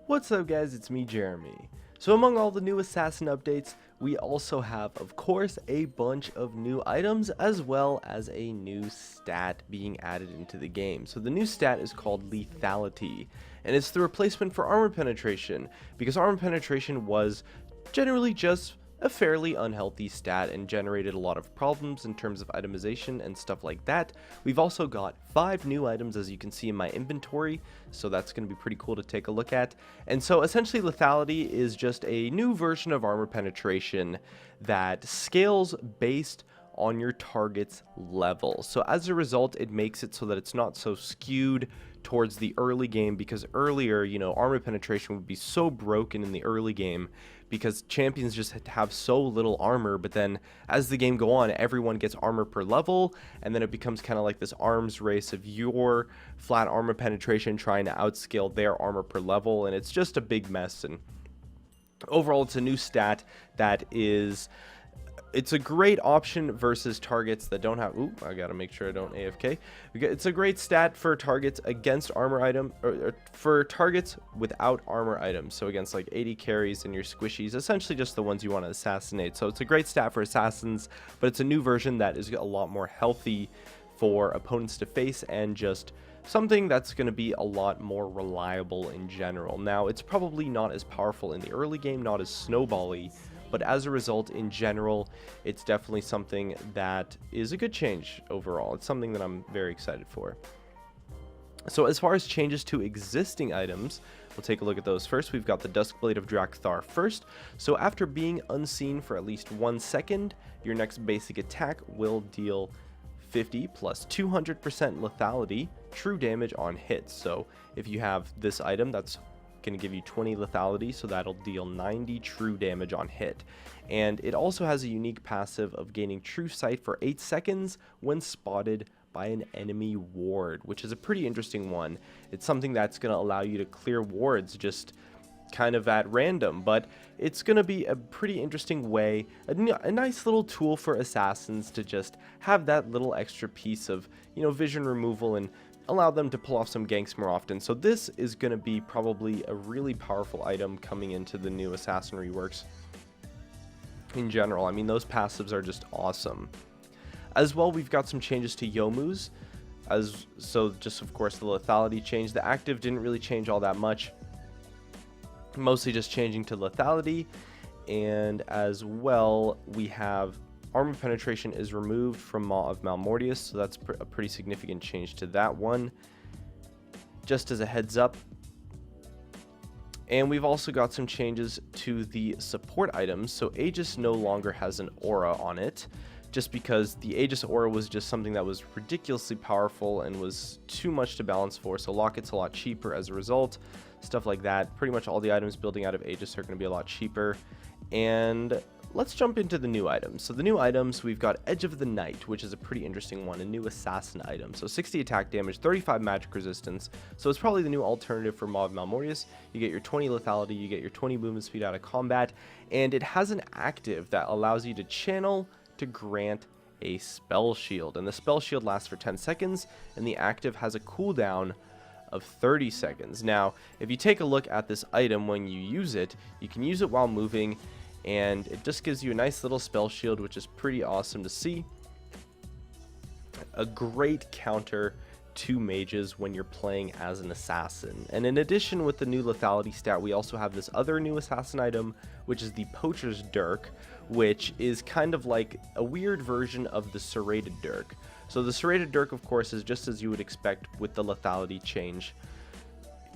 What's up guys, it's me Jeremy. So among all the new assassin updates, we also have of course a bunch of new items as well as a new stat being added into the game. So the new stat is called lethality, and it's the replacement for armor penetration, because armor penetration was generally just a fairly unhealthy stat and generated a lot of problems in terms of itemization and stuff like that. We've also got 5 new items, as you can see in my inventory, so that's going to be pretty cool to take a look at. And so essentially lethality is just a new version of armor penetration that scales based on your target's level. So as a result, it makes it so that it's not so skewed towards the early game, because earlier, armor penetration would be so broken in the early game because champions just have so little armor, but then as the game go on, everyone gets armor per level, and then it becomes kind of like this arms race of your flat armor penetration trying to outscale their armor per level, and it's just a big mess. And overall, it's a new stat that it's a great option versus targets that don't have, I gotta make sure I don't AFK. It's a great stat for targets against armor item, or for targets without armor items. So against like 80 carries and your squishies, essentially just the ones you want to assassinate. So it's a great stat for assassins, but it's a new version that is a lot more healthy for opponents to face, and just something that's going to be a lot more reliable in general. Now, it's probably not as powerful in the early game, not as snowbally, but as a result, in general, it's definitely something that is a good change overall. It's something that I'm very excited for. So as far as changes to existing items, we'll take a look at those first. We've got the Duskblade of Drakthar first. So after being unseen for at least 1 second, your next basic attack will deal 50 plus 200% lethality true damage on hits. So if you have this item, that's going to give you 20 lethality, so that'll deal 90 true damage on hit. And it also has a unique passive of gaining true sight for 8 seconds when spotted by an enemy ward, which is a pretty interesting one. It's something that's going to allow you to clear wards just kind of at random, but it's going to be a pretty interesting way, a nice little tool for assassins to just have that little extra piece of, vision removal and allow them to pull off some ganks more often. So this is going to be probably a really powerful item coming into the new assassin reworks in general. I mean, those passives are just awesome. As well, we've got some changes to Youmuu's, so just of course the lethality change. The active didn't really change all that much, mostly just changing to lethality. And as well, we have armor penetration is removed from Maw of Malmortius, so that's a pretty significant change to that one, just as a heads up. And we've also got some changes to the support items. So Aegis no longer has an aura on it, just because the Aegis aura was just something that was ridiculously powerful and was too much to balance for. So Locket's a lot cheaper as a result, stuff like that. Pretty much all the items building out of Aegis are going to be a lot cheaper. And let's jump into the new items. So the new items, we've got Edge of the Night, which is a pretty interesting one, a new assassin item. So 60 attack damage, 35 magic resistance. So it's probably the new alternative for Maw of Malmortius. You get your 20 lethality, you get your 20 movement speed out of combat, and it has an active that allows you to channel to grant a spell shield. And the spell shield lasts for 10 seconds, and the active has a cooldown of 30 seconds. Now, if you take a look at this item when you use it, you can use it while moving, and it just gives you a nice little spell shield, which is pretty awesome to see. A great counter to mages when you're playing as an assassin. And in addition, with the new lethality stat, we also have this other new assassin item, which is the Poacher's Dirk, which is kind of like a weird version of the Serrated Dirk. So the Serrated Dirk, of course, is just as you would expect with the lethality change.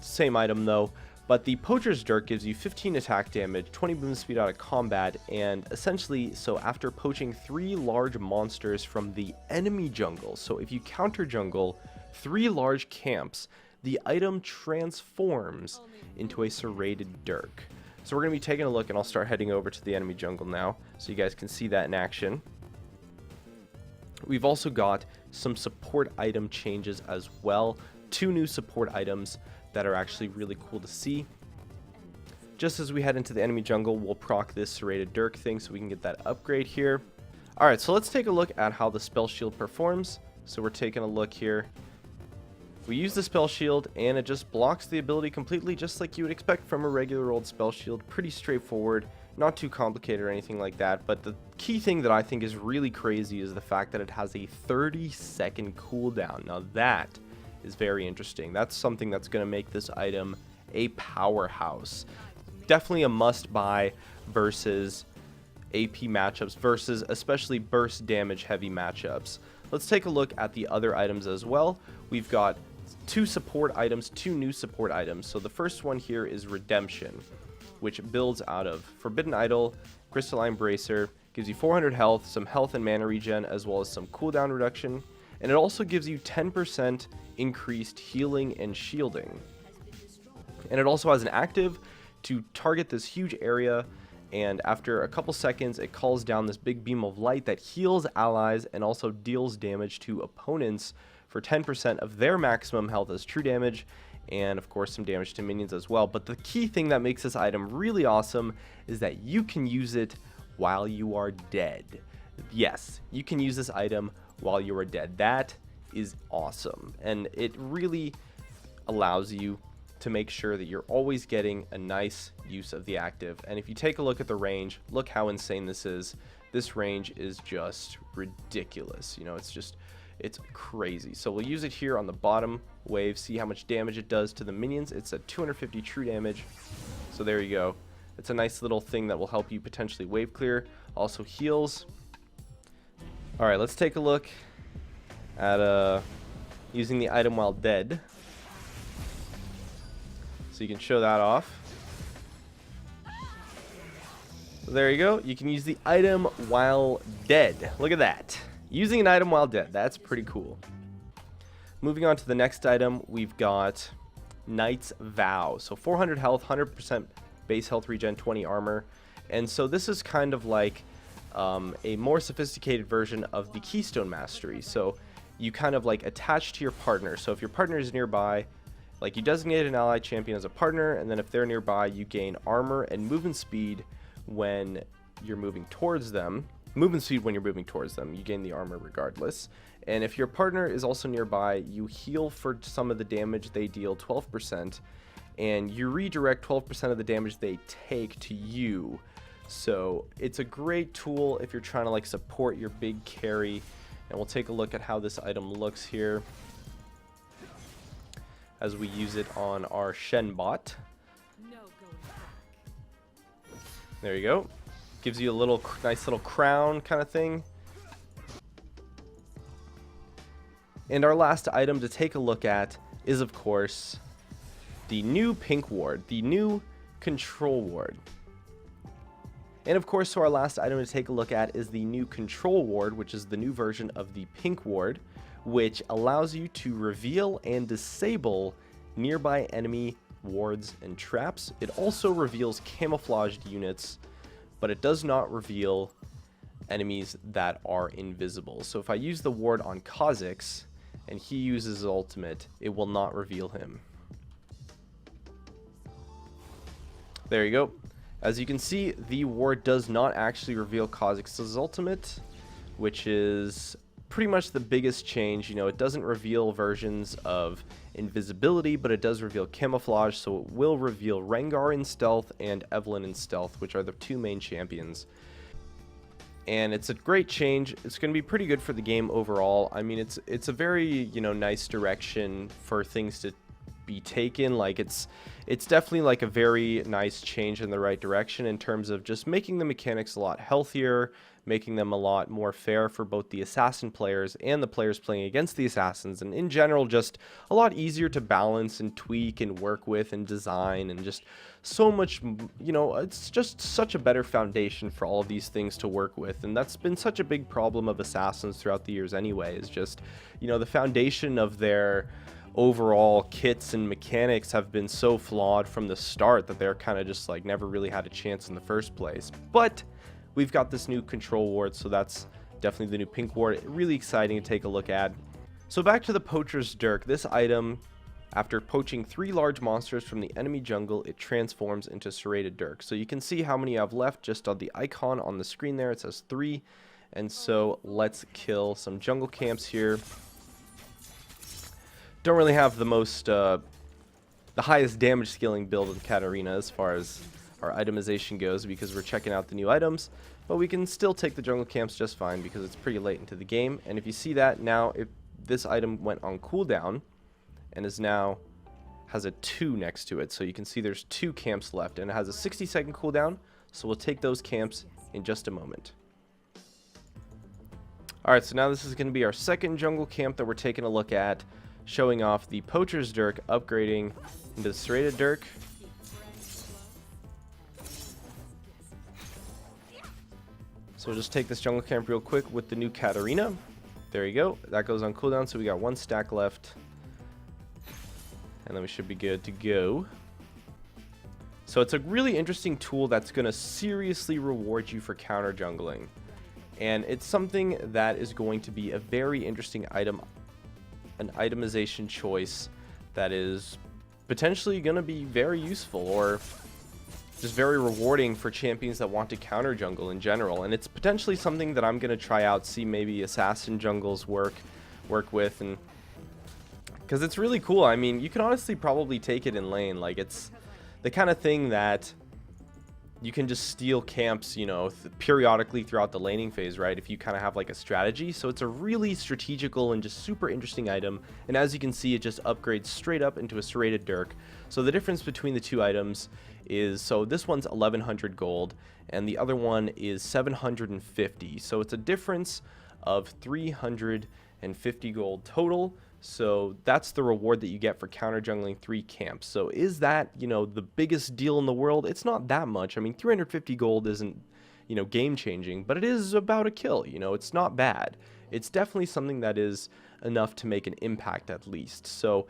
Same item though. But the Poacher's Dirk gives you 15 attack damage, 20 movement speed out of combat, and essentially, so after poaching 3 large monsters from the enemy jungle, so if you counter jungle 3 large camps, the item transforms into a Serrated Dirk. So we're going to be taking a look, and I'll start heading over to the enemy jungle now, so you guys can see that in action. We've also got some support item changes as well. 2 new support items that are actually really cool to see. Just as we head into the enemy jungle, we'll proc this Serrated Dirk thing so we can get that upgrade here. Alright, so let's take a look at how the spell shield performs. So we're taking a look here. We use the spell shield, and it just blocks the ability completely, just like you would expect from a regular old spell shield. Pretty straightforward, not too complicated or anything like that. But the key thing that I think is really crazy is the fact that it has a 30-second cooldown. Now that is very interesting. That's something that's going to make this item a powerhouse. Definitely a must-buy versus AP matchups, versus especially burst damage heavy matchups. Let's take a look at the other items as well. We've got two support items, two new support items. So the first one here is Redemption, which builds out of Forbidden Idol, Crystalline Bracer, gives you 400 health, some health and mana regen, as well as some cooldown reduction. And it also gives you 10% increased healing and shielding. And it also has an active to target this huge area, and after a couple seconds it calls down this big beam of light that heals allies and also deals damage to opponents for 10% of their maximum health as true damage, and of course some damage to minions as well. But the key thing that makes this item really awesome is that you can use it while you are dead. Yes, you can use this item while you are dead. That is awesome, and it really allows you to make sure that you're always getting a nice use of the active. And if you take a look at the range, look how insane this is. This range is just ridiculous. You know, it's crazy. So we'll use it here on the bottom wave, see how much damage it does to the minions. It's at 250 true damage. So there you go. It's a nice little thing that will help you potentially wave clear. Also heals. All right, let's take a look at using the item while dead. So you can show that off. So there you go. You can use the item while dead. Look at that. Using an item while dead. That's pretty cool. Moving on to the next item, we've got Knight's Vow. So 400 health, 100% base health regen, 20 armor. And so this is kind of like a more sophisticated version of the Keystone Mastery. So you kind of like attach to your partner. So if your partner is nearby, like you designate an ally champion as a partner, and then if they're nearby, you gain armor and movement speed when you're moving towards them. Movement speed when you're moving towards them. You gain the armor regardless. And if your partner is also nearby, you heal for some of the damage they deal, 12%, and you redirect 12% of the damage they take to you. So it's a great tool if you're trying to like support your big carry. And we'll take a look at how this item looks here as we use it on our Shen bot. There you go. Gives you a little nice little crown kind of thing. And our last item to take a look at is, of course, the new pink ward, the new control ward. And of course, so our last item to take a look at is the new control ward, which is the new version of the pink ward, which allows you to reveal and disable nearby enemy wards and traps. It also reveals camouflaged units, but it does not reveal enemies that are invisible. So if I use the ward on Kha'Zix and he uses his ultimate, it will not reveal him. There you go. As you can see, the ward does not actually reveal Kha'Zix's ultimate, which is pretty much the biggest change. You know, it doesn't reveal versions of invisibility, but it does reveal camouflage, so it will reveal Rengar in stealth and Evelynn in stealth, which are the two main champions. And it's a great change. It's going to be pretty good for the game overall. I mean, it's a very, you know, nice direction for things to be taken. Like it's definitely like a very nice change in the right direction in terms of just making the mechanics a lot healthier, making them a lot more fair for both the assassin players and the players playing against the assassins, and in general just a lot easier to balance and tweak and work with and design, and just so much, you know, it's just such a better foundation for all of these things to work with. And that's been such a big problem of assassins throughout the years anyway, is just, you know, the foundation of their overall kits and mechanics have been so flawed from the start that they're kind of just like never really had a chance in the first place. But we've got this new control ward, so that's definitely the new pink ward. Really exciting to take a look at. So back to the Poacher's Dirk. This item, after poaching 3 large monsters from the enemy jungle, it transforms into Serrated Dirk. So you can see how many I have left just on the icon on the screen there. It says 3. And so let's kill some jungle camps here don't really have the most, the highest damage scaling build of Katarina as far as our itemization goes, because we're checking out the new items, but we can still take the jungle camps just fine because it's pretty late into the game. And if you see that now, if this item went on cooldown and is now has a 2 next to it, so you can see there's 2 camps left, and it has a 60-second cooldown, so we'll take those camps in just a moment. Alright, so now this is going to be our second jungle camp that we're taking a look at, showing off the Poacher's Dirk upgrading into the Serrated Dirk. So we'll just take this jungle camp real quick with the new Katarina. There you go. That goes on cooldown, so we got 1 stack left. And then we should be good to go. So it's a really interesting tool that's going to seriously reward you for counter jungling. And it's something that is going to be a very interesting item, an itemization choice that is potentially going to be very useful or just very rewarding for champions that want to counter jungle in general. And it's potentially something that I'm going to try out, see maybe assassin jungles work with, and because it's really cool. I mean, you can honestly probably take it in lane. Like, it's the kind of thing that you can just steal camps, you know, periodically throughout the laning phase, right? If you kind of have like a strategy. So it's a really strategical and just super interesting item. And as you can see, it just upgrades straight up into a Serrated Dirk. So the difference between the two items is, so this one's 1100 gold and the other one is 750. So it's a difference of 350 gold total. So that's the reward that you get for counter jungling 3 camps. So is that, you know, the biggest deal in the world? It's not that much. I mean, 350 gold isn't, you know, game changing, but it is about a kill. You know, it's not bad. It's definitely something that is enough to make an impact at least. So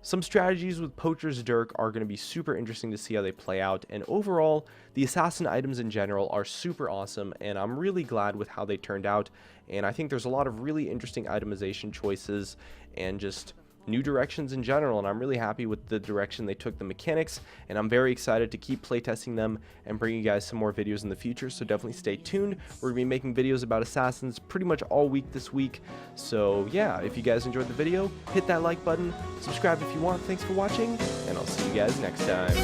some strategies with Poacher's Dirk are going to be super interesting to see how they play out, and overall the assassin items in general are super awesome, and I'm really glad with how they turned out. And I think there's a lot of really interesting itemization choices and just new directions in general, and I'm really happy with the direction they took the mechanics, and I'm very excited to keep playtesting them and bring you guys some more videos in the future. So definitely stay tuned. We're gonna be making videos about assassins pretty much all week this week. So yeah, if you guys enjoyed the video, hit that like button, subscribe if you want. Thanks for watching, and I'll see you guys next time.